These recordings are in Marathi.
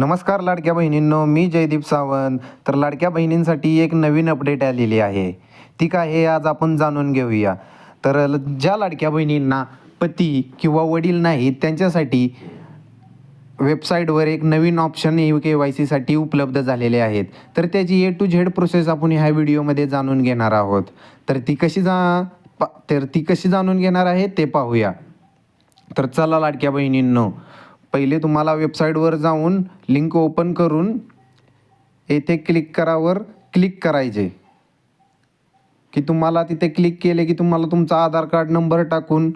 नमस्कार लाडक्या बहिणींनो, मी जयदीप सावंत. तर लाडक्या बहिणींसाठी एक नवीन अपडेट आलेली आहे. ती काय आहे आज आपण जाणून घेऊया. तर ज्या लाडक्या बहिणींना पती किंवा वडील नाहीत त्यांच्यासाठी वेबसाईटवर एक नवीन ऑप्शन KYCसाठी उपलब्ध झालेले आहेत. तर त्याची A to Z प्रोसेस आपण ह्या व्हिडिओमध्ये जाणून घेणार आहोत. तर ती कशी जाणून घेणार आहे ते पाहूया. तर चला लाडक्या बहिणींनो, पहिले तुम्हाला वेबसाईटवर जाऊन लिंक ओपन करून येथे क्लिक करायचे की तुम्हाला तिथे क्लिक केले की तुम्हाला तुमचा आधार कार्ड नंबर टाकून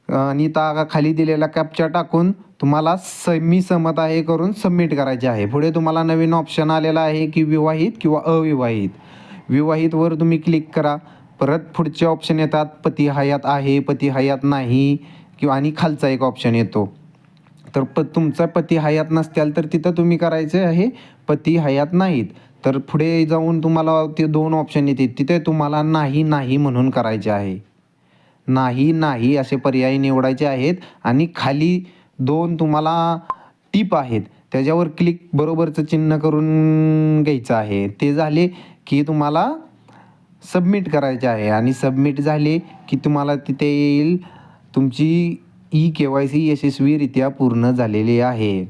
आणि खाली दिलेला कॅप्चा टाकून तुम्हाला मी सहमत आहे करून सबमिट करायचे आहे. पुढे तुम्हाला नवीन ऑप्शन आलेला आहे की विवाहित किंवा अविवाहित. विवाहितवर तुम्ही क्लिक करा. परत पुढचे ऑप्शन येतात, पती हयात आहे, पती हयात नाही किंवा आणि खालचा एक ऑप्शन येतो. तर तुमचा पती हयात नसतील तर तिथं तुम्ही करायचे आहे पती हयात नाहीत. तर पुढे जाऊन तुम्हाला ते 2 ऑप्शन येतील, तिथे तुम्हाला नाही म्हणून करायचे आहे. नाही असे पर्याय निवडायचे आहेत आणि खाली 2 तुम्हाला टिप आहेत त्याच्यावर क्लिक बरोबरचं चिन्ह करून घ्यायचं आहे. ते झाले की तुम्हाला सबमिट करायचे आहे आणि सबमिट झाले की तुम्हाला तिथे येईल तुमची KYC यशस्वीरित्या पूर्ण झालेली आहे.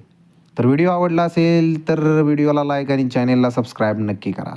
तर व्हिडिओ आवडला असेल तर व्हिडिओला लाईक आणि चॅनेलला सबस्क्राईब नक्की करा.